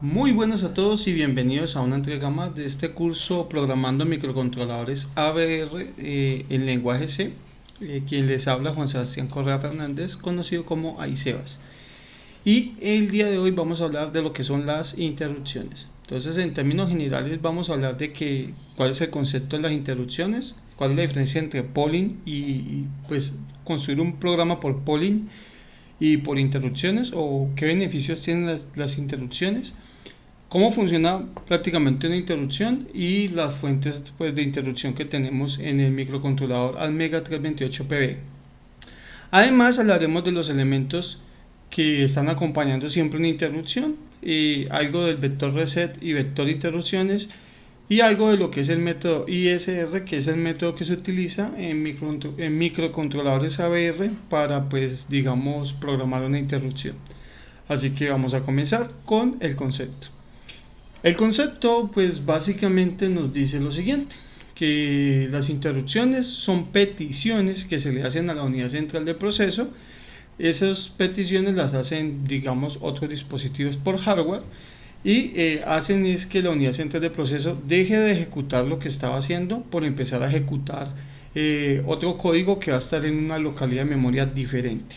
Muy buenas a todos y bienvenidos a una entrega más de este curso Programando Microcontroladores ABR en lenguaje C. Quien les habla, Juan Sebastián Correa Fernández, conocido como AICEBAS. Y el día de hoy vamos a hablar de lo que son las interrupciones. Entonces, en términos generales, vamos a hablar de cuál es el concepto de las interrupciones, cuál es la diferencia entre polling pues construir un programa por polling y por interrupciones, o qué beneficios tienen las interrupciones, cómo funciona prácticamente una interrupción y las fuentes pues, de interrupción que tenemos en el microcontrolador Almega 328PB. Además hablaremos de los elementos que están acompañando siempre una interrupción, y algo del vector reset y vector interrupciones, y algo de lo que es el método ISR, que es el método que se utiliza en microcontroladores ABR para, pues, digamos, programar una interrupción. Así que vamos a comenzar con el concepto. El concepto, pues, básicamente nos dice lo siguiente: que las interrupciones son peticiones que se le hacen a la unidad central de proceso. Esas peticiones las hacen, digamos, otros dispositivos por hardware, y hacen es que la unidad central de proceso deje de ejecutar lo que estaba haciendo por empezar a ejecutar otro código que va a estar en una localidad de memoria diferente.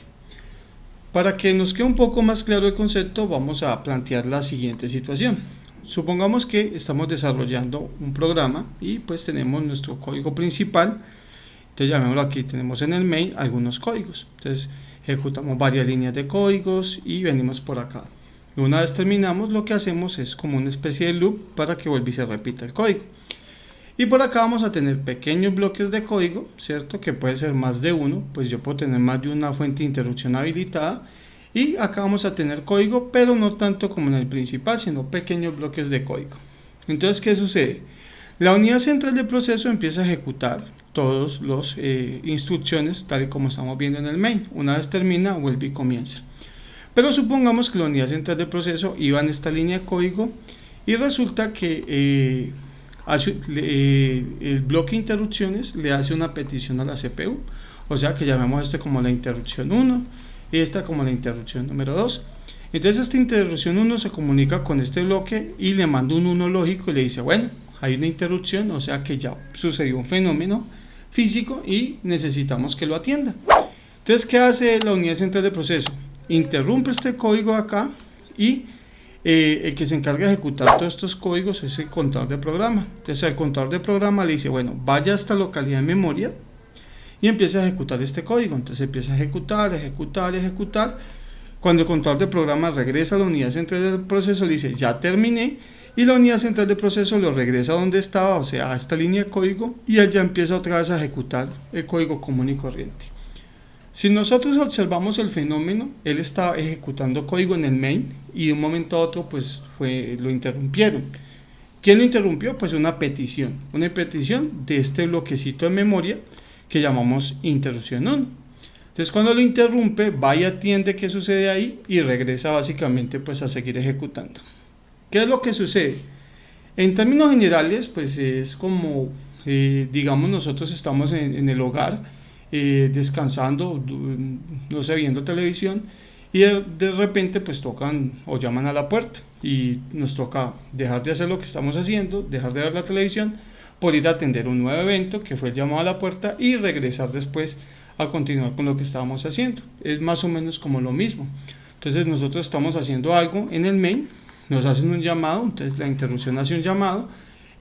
Para que nos quede un poco más claro el concepto, vamos a plantear la siguiente situación. Supongamos que estamos desarrollando un programa y pues tenemos nuestro código principal. Entonces, llamémoslo aquí, tenemos en el main algunos códigos. Entonces ejecutamos varias líneas de códigos y venimos por acá. Y una vez terminamos, lo que hacemos es como una especie de loop para que vuelva y se repita el código. Y por acá vamos a tener pequeños bloques de código, ¿cierto? Que puede ser más de uno, pues yo puedo tener más de una fuente de interrupción habilitada. Y acá vamos a tener código, pero no tanto como en el principal, sino pequeños bloques de código. Entonces, ¿qué sucede? La unidad central de proceso empieza a ejecutar todas las instrucciones tal y como estamos viendo en el main. Una vez termina, vuelve y comienza. Pero supongamos que la unidad central de proceso iba en esta línea de código y resulta que el bloque de interrupciones le hace una petición a la CPU. O sea que llamamos este como la interrupción 1 y esta como la interrupción número 2. Entonces esta interrupción 1 se comunica con este bloque y le manda un 1 lógico y le dice, bueno, hay una interrupción, o sea que ya sucedió un fenómeno físico y necesitamos que lo atienda. Entonces, ¿qué hace la unidad central de proceso? Interrumpe este código acá y el que se encarga de ejecutar todos estos códigos es el contador de programa. Entonces el contador de programa le dice, bueno, vaya a esta localidad de memoria y empieza a ejecutar este código. Entonces empieza a ejecutar. Cuando el contador de programa regresa a la unidad central del proceso, le dice, ya terminé, y la unidad central de proceso lo regresa a donde estaba, o sea, a esta línea de código, y allá empieza otra vez a ejecutar el código común y corriente. Si nosotros observamos el fenómeno, él estaba ejecutando código en el main y de un momento a otro pues lo interrumpieron. ¿Quién lo interrumpió? Pues una petición de este bloquecito de memoria que llamamos interrupción 1. Entonces cuando lo interrumpe, va y atiende qué sucede ahí y regresa básicamente pues a seguir ejecutando. ¿Qué es lo que sucede? En términos generales, pues es como, digamos, nosotros estamos en el hogar, descansando, no sé, viendo televisión, y de repente pues tocan o llaman a la puerta y nos toca dejar de hacer lo que estamos haciendo, dejar de ver la televisión por ir a atender un nuevo evento que fue el llamado a la puerta y regresar después a continuar con lo que estábamos haciendo. Es más o menos como lo mismo. Entonces nosotros estamos haciendo algo en el main, nos hacen un llamado, entonces la interrupción hace un llamado,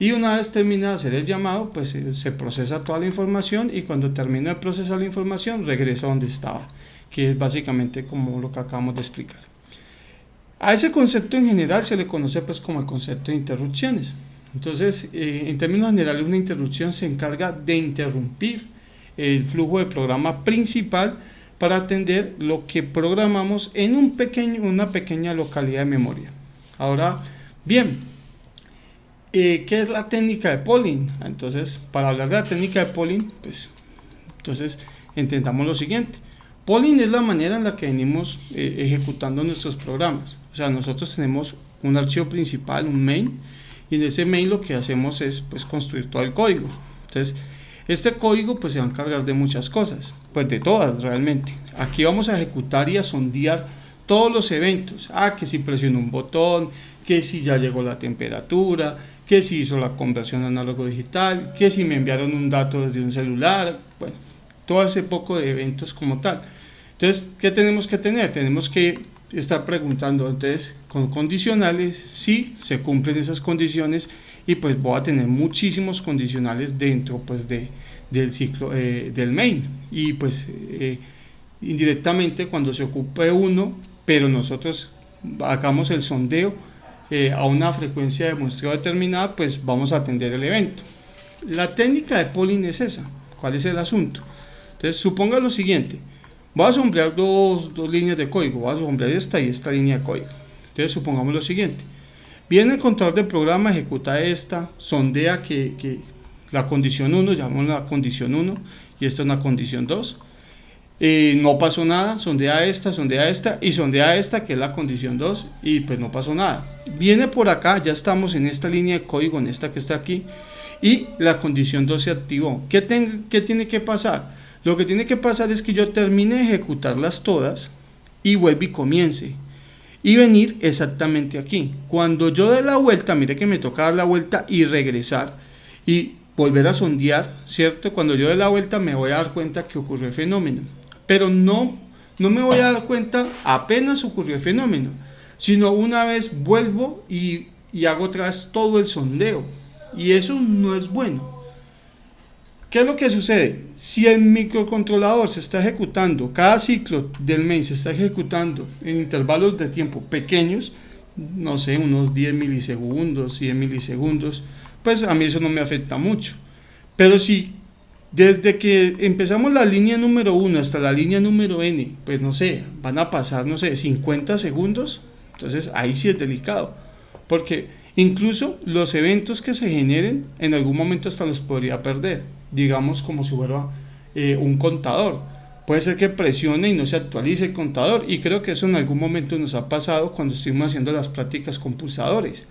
y una vez termina de hacer el llamado, pues se procesa toda la información, y cuando termina de procesar la información, regresa a donde estaba, que es básicamente como lo que acabamos de explicar. A ese concepto en general se le conoce pues como el concepto de interrupciones. Entonces, en términos generales, una interrupción se encarga de interrumpir el flujo de programa principal para atender lo que programamos en una pequeña localidad de memoria. Ahora, bien, ¿qué es la técnica de polling? Entonces, para hablar de la técnica de polling, pues, entonces entendamos lo siguiente. Polling es la manera en la que venimos ejecutando nuestros programas. O sea, nosotros tenemos un archivo principal, un main, y en ese main lo que hacemos es pues construir todo el código. Entonces, este código pues se va a encargar de muchas cosas, pues de todas realmente. Aquí vamos a ejecutar y a sondear todos los eventos, que si presiono un botón, que si ya llegó la temperatura, que si hizo la conversión análogo digital, que si me enviaron un dato desde un celular, bueno, todo ese poco de eventos como tal. Entonces, ¿qué tenemos que tener? Tenemos que estar preguntando entonces con condicionales si se cumplen esas condiciones, y pues voy a tener muchísimos condicionales dentro pues del ciclo del main, y pues indirectamente cuando se ocupe uno, pero nosotros hagamos el sondeo a una frecuencia de muestreo determinada, pues vamos a atender el evento. La técnica de polling es esa. ¿Cuál es el asunto? Entonces suponga lo siguiente: voy a sombrear dos líneas de código, voy a sombrear esta y esta línea de código. Entonces supongamos lo siguiente: viene el contador del programa, ejecuta esta, sondea que la condición 1, llamamos la condición 1, y esta es una condición 2. No pasó nada, sondea esta y sondea esta, que es la condición 2, y pues no pasó nada. Viene por acá, ya estamos en esta línea de código, en esta que está aquí, y la condición 2 se activó. ¿Qué tiene que pasar? Lo que tiene que pasar es que yo termine de ejecutarlas todas y vuelva y comience, y venir exactamente aquí. Cuando yo dé la vuelta, mire que me toca dar la vuelta y regresar y volver a sondear, ¿cierto? Cuando yo dé la vuelta me voy a dar cuenta que ocurrió el fenómeno, pero no me voy a dar cuenta apenas ocurrió el fenómeno, sino una vez vuelvo y hago otra vez todo el sondeo, y eso no es bueno. ¿Qué es lo que sucede? Si el microcontrolador se está ejecutando, cada ciclo del main se está ejecutando en intervalos de tiempo pequeños, no sé, unos 10 milisegundos, 100 milisegundos, pues a mí eso no me afecta mucho. Pero si desde que empezamos la línea número 1 hasta la línea número n, pues no sé, van a pasar, no sé, 50 segundos, entonces ahí sí es delicado, porque incluso los eventos que se generen, en algún momento hasta los podría perder, digamos como si fuera un contador. Puede ser que presione y no se actualice el contador, y creo que eso en algún momento nos ha pasado cuando estuvimos haciendo las prácticas con pulsadores,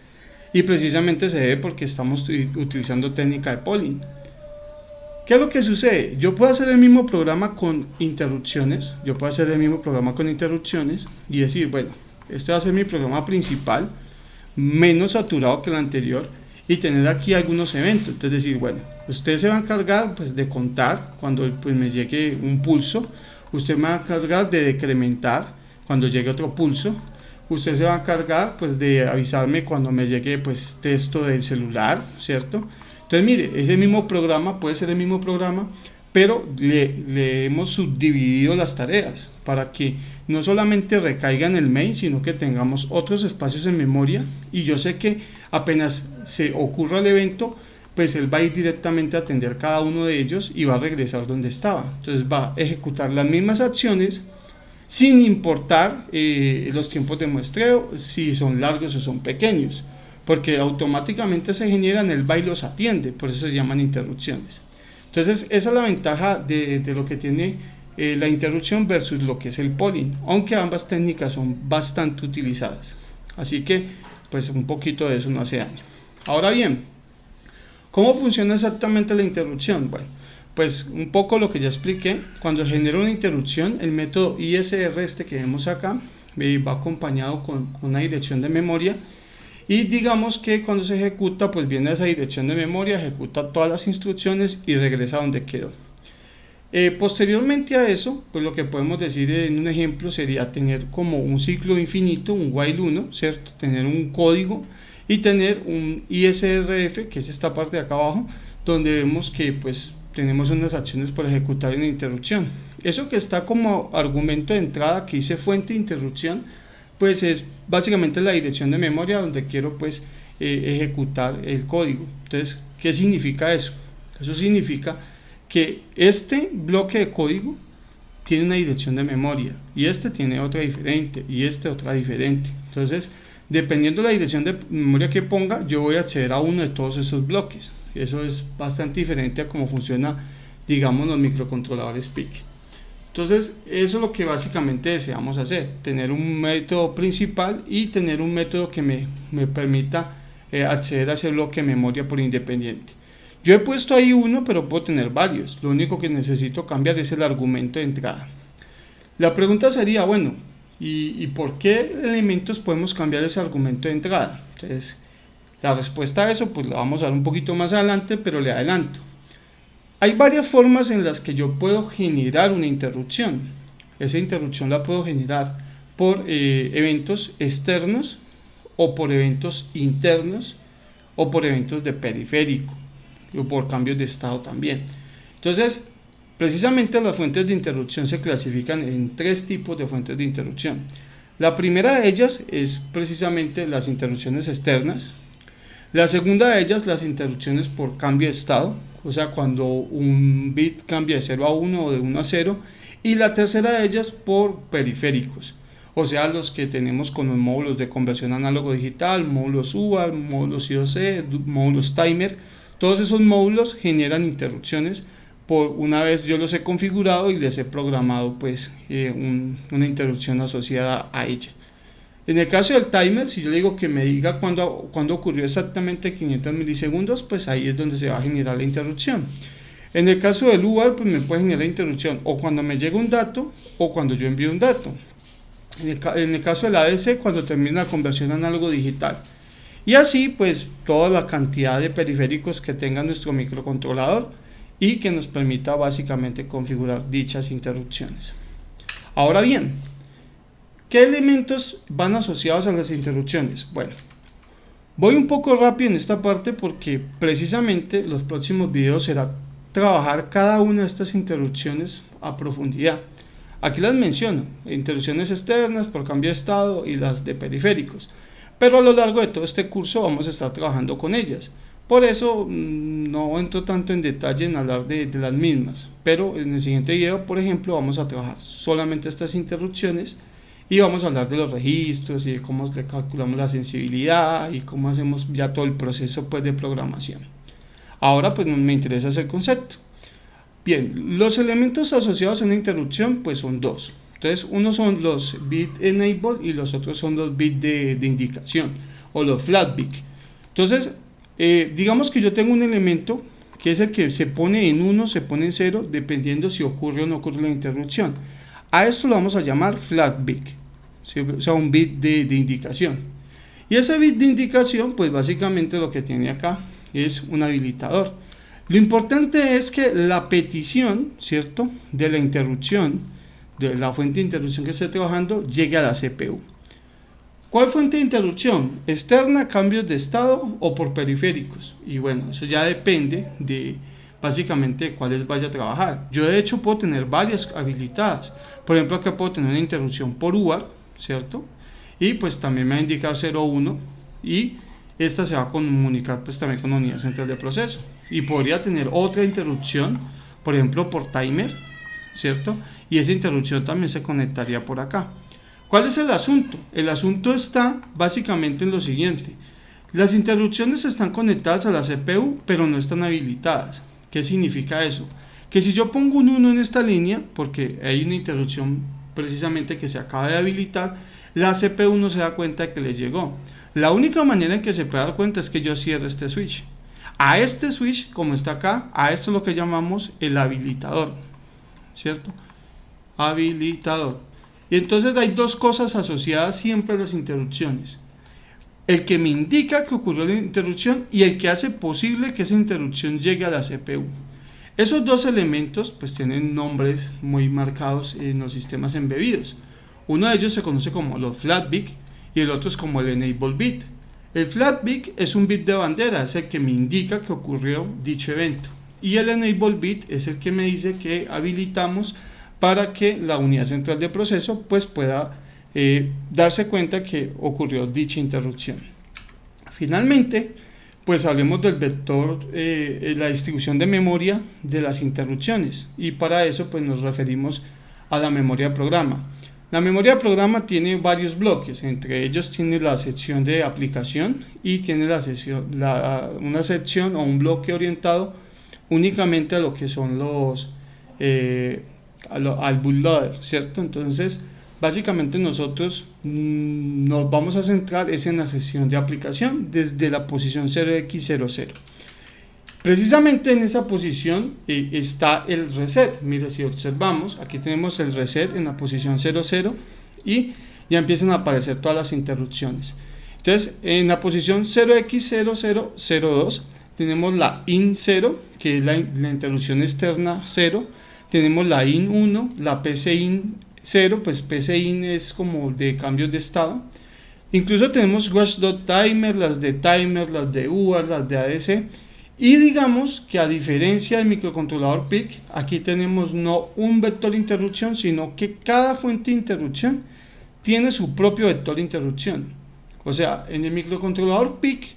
y precisamente se debe porque estamos utilizando técnica de polling. ¿Qué es lo que sucede? Yo puedo hacer el mismo programa con interrupciones, y decir, bueno, este va a ser mi programa principal, menos saturado que el anterior, y tener aquí algunos eventos. Entonces decir, bueno, usted se va a encargar pues de contar cuando pues me llegue un pulso, usted me va a encargar de decrementar cuando llegue otro pulso, usted se va a encargar pues de avisarme cuando me llegue pues texto del celular, ¿cierto? Entonces mire, ese mismo programa puede ser el mismo programa, pero le hemos subdividido las tareas para que no solamente recaiga en el main, sino que tengamos otros espacios en memoria, y yo sé que apenas se ocurra el evento, pues él va a ir directamente a atender cada uno de ellos y va a regresar donde estaba. Entonces va a ejecutar las mismas acciones sin importar los tiempos de muestreo, si son largos o son pequeños, porque automáticamente se generan, el va y los atiende, por eso se llaman interrupciones. Entonces esa es la ventaja de lo que tiene la interrupción versus lo que es el polling, aunque ambas técnicas son bastante utilizadas. Así que pues un poquito de eso no hace daño. Ahora bien, ¿cómo funciona exactamente la interrupción? Bueno, pues un poco lo que ya expliqué. Cuando genera una interrupción, el método ISR que vemos acá va acompañado con una dirección de memoria, y digamos que cuando se ejecuta pues viene a esa dirección de memoria, ejecuta todas las instrucciones y regresa donde quedó. Posteriormente a eso, pues lo que podemos decir en un ejemplo sería tener como un ciclo infinito, un while 1, ¿cierto? Tener un código y tener un ISRF, que es esta parte de acá abajo, donde vemos que pues tenemos unas acciones por ejecutar una interrupción. Eso que está como argumento de entrada, que dice fuente de interrupción, pues es básicamente la dirección de memoria donde quiero pues ejecutar el código. Entonces, ¿qué significa eso? Eso significa que este bloque de código tiene una dirección de memoria, y este tiene otra diferente, y este otra diferente. Entonces, dependiendo de la dirección de memoria que ponga, yo voy a acceder a uno de todos esos bloques. Eso es bastante diferente a cómo funciona, digamos, los microcontroladores PIC. Entonces, eso es lo que básicamente deseamos hacer: tener un método principal y tener un método que me permita acceder a ese bloque de memoria por independiente. Yo he puesto ahí uno, pero puedo tener varios. Lo único que necesito cambiar es el argumento de entrada. La pregunta sería, bueno, ¿Y por qué elementos podemos cambiar ese argumento de entrada? Entonces, la respuesta a eso pues la vamos a dar un poquito más adelante, pero le adelanto. Hay varias formas en las que yo puedo generar una interrupción. Esa interrupción la puedo generar por eventos externos o por eventos internos o por eventos de periférico o por cambios de estado también. Entonces, precisamente las fuentes de interrupción se clasifican en 3 tipos de fuentes de interrupción. La primera de ellas es precisamente las interrupciones externas. La segunda de ellas, las interrupciones por cambio de estado, o sea, cuando un bit cambia de 0 a 1 o de 1 a 0. Y la tercera de ellas por periféricos, o sea, los que tenemos con los módulos de conversión análogo digital, módulos UART, módulos IOC, módulos timer. Todos esos módulos generan interrupciones por una vez yo los he configurado y les he programado pues una interrupción asociada a ella. En el caso del timer, si yo le digo que me diga cuándo ocurrió exactamente 500 milisegundos, pues ahí es donde se va a generar la interrupción. En el caso del UART, pues me puede generar interrupción o cuando me llega un dato o cuando yo envío un dato. En el caso del ADC, cuando termina la conversión análogo digital. Y así, pues, toda la cantidad de periféricos que tenga nuestro microcontrolador y que nos permita básicamente configurar dichas interrupciones. Ahora bien, ¿qué elementos van asociados a las interrupciones? Bueno, voy un poco rápido en esta parte porque precisamente los próximos videos será trabajar cada una de estas interrupciones a profundidad. Aquí las menciono, interrupciones externas por cambio de estado y las de periféricos, pero a lo largo de todo este curso vamos a estar trabajando con ellas. Por eso no entro tanto en detalle en hablar de las mismas, pero en el siguiente video, por ejemplo, vamos a trabajar solamente estas interrupciones y vamos a hablar de los registros y de cómo le calculamos la sensibilidad y cómo hacemos ya todo el proceso pues, de programación. Ahora pues me interesa ese concepto. Bien, los elementos asociados a una interrupción pues son 2. Entonces, uno son los bit enable y los otros son los bits de indicación o los flat bit. Entonces, digamos que yo tengo un elemento que es el que se pone en 1, se pone en 0, dependiendo si ocurre o no ocurre la interrupción. A esto lo vamos a llamar flat bit, ¿sí? O sea, un bit de indicación. Y ese bit de indicación, pues básicamente lo que tiene acá es un habilitador. Lo importante es que la petición, ¿cierto?, de la interrupción, de la fuente de interrupción que esté trabajando, llegue a la CPU. ¿Cuál fuente de interrupción? ¿Externa, cambios de estado o por periféricos? Y bueno, eso ya depende de básicamente de cuáles vaya a trabajar. Yo de hecho puedo tener varias habilitadas. Por ejemplo, acá puedo tener una interrupción por UART, ¿cierto? Y pues también me va a indicar 0,1 y esta se va a comunicar pues también con la unidad central de proceso. Y podría tener otra interrupción, por ejemplo por timer, ¿cierto? Y esa interrupción también se conectaría por acá. ¿Cuál es el asunto? El asunto está básicamente en lo siguiente. Las interrupciones están conectadas a la CPU, pero no están habilitadas. ¿Qué significa eso? Que si yo pongo un 1 en esta línea, porque hay una interrupción precisamente que se acaba de habilitar, la CPU no se da cuenta de que le llegó. La única manera en que se puede dar cuenta es que yo cierre este switch. A este switch, como está acá, a esto es lo que llamamos el habilitador, ¿cierto? Habilitador. Y entonces hay 2 cosas asociadas siempre a las interrupciones. El que me indica que ocurrió la interrupción y el que hace posible que esa interrupción llegue a la CPU. Esos 2 elementos pues tienen nombres muy marcados en los sistemas embebidos. Uno de ellos se conoce como los flat bit y el otro es como el enable bit. El flat bit es un bit de bandera, es el que me indica que ocurrió dicho evento. Y el enable bit es el que me dice que habilitamos para que la unidad central de proceso pues pueda darse cuenta que ocurrió dicha interrupción. Finalmente, pues hablemos del vector, la distribución de memoria de las interrupciones, y para eso pues nos referimos a la memoria de programa. La memoria de programa tiene varios bloques, entre ellos tiene la sección de aplicación y tiene una sección o un bloque orientado únicamente a lo que son los al bootloader, ¿cierto? Entonces básicamente nosotros nos vamos a centrar en la sección de aplicación desde la posición 0x00. Precisamente en esa posición está el reset. Mire, si observamos, aquí tenemos el reset en la posición 00 y ya empiezan a aparecer todas las interrupciones. Entonces, en la posición 0x0002 tenemos la IN0, que es la interrupción externa 0. Tenemos la IN1, la PCIN0, pues PCIN es como de cambios de estado. Incluso tenemos watch.timer, las de timer, las de UART, las de ADC. Y digamos que a diferencia del microcontrolador PIC, aquí tenemos no un vector de interrupción, sino que cada fuente de interrupción tiene su propio vector de interrupción. O sea, en el microcontrolador PIC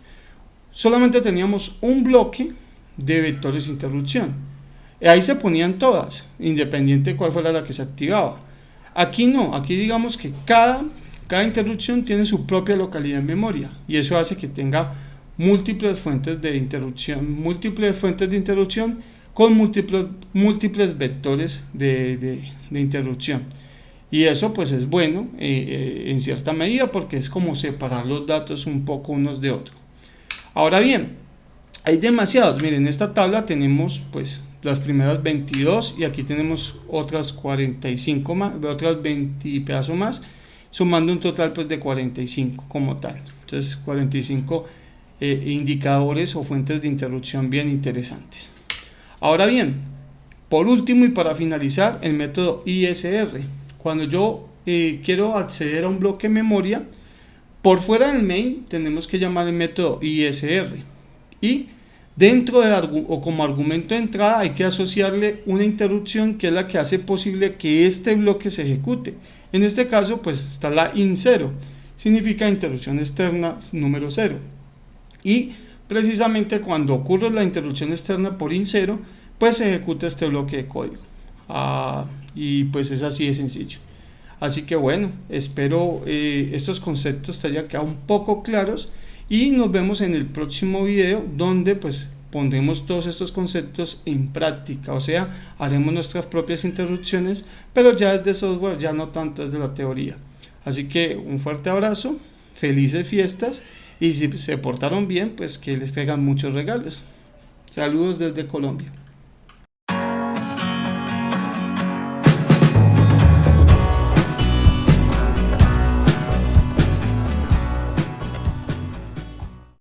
solamente teníamos un bloque de vectores de interrupción. Ahí se ponían todas, independiente de cuál fuera la que se activaba. Aquí no, aquí digamos que cada interrupción tiene su propia localidad en memoria, y eso hace que tenga múltiples fuentes de interrupción con múltiples vectores de interrupción. Y eso pues es bueno en cierta medida, porque es como separar los datos un poco unos de otros. Ahora bien, hay demasiados. Miren, en esta tabla tenemos pues las primeras 22 y aquí tenemos otras 45 más, otras 20 pedazos más, sumando un total pues de 45 como tal. Entonces 45 indicadores o fuentes de interrupción bien interesantes. Ahora bien, por último y para finalizar, el método ISR. Cuando yo quiero acceder a un bloque de memoria, por fuera del main tenemos que llamar el método ISR, y dentro de o como argumento de entrada hay que asociarle una interrupción que es la que hace posible que este bloque se ejecute. En este caso pues está la IN0, significa interrupción externa número 0, y precisamente cuando ocurre la interrupción externa por IN0 pues se ejecuta este bloque de código. Y pues es así de sencillo. Así que bueno, espero estos conceptos te hayan quedado un poco claros, y nos vemos en el próximo video, donde pues pondremos todos estos conceptos en práctica. O sea, haremos nuestras propias interrupciones, pero ya es de software, ya no tanto es de la teoría. Así que un fuerte abrazo, felices fiestas, y si se portaron bien, pues que les traigan muchos regalos. Saludos desde Colombia.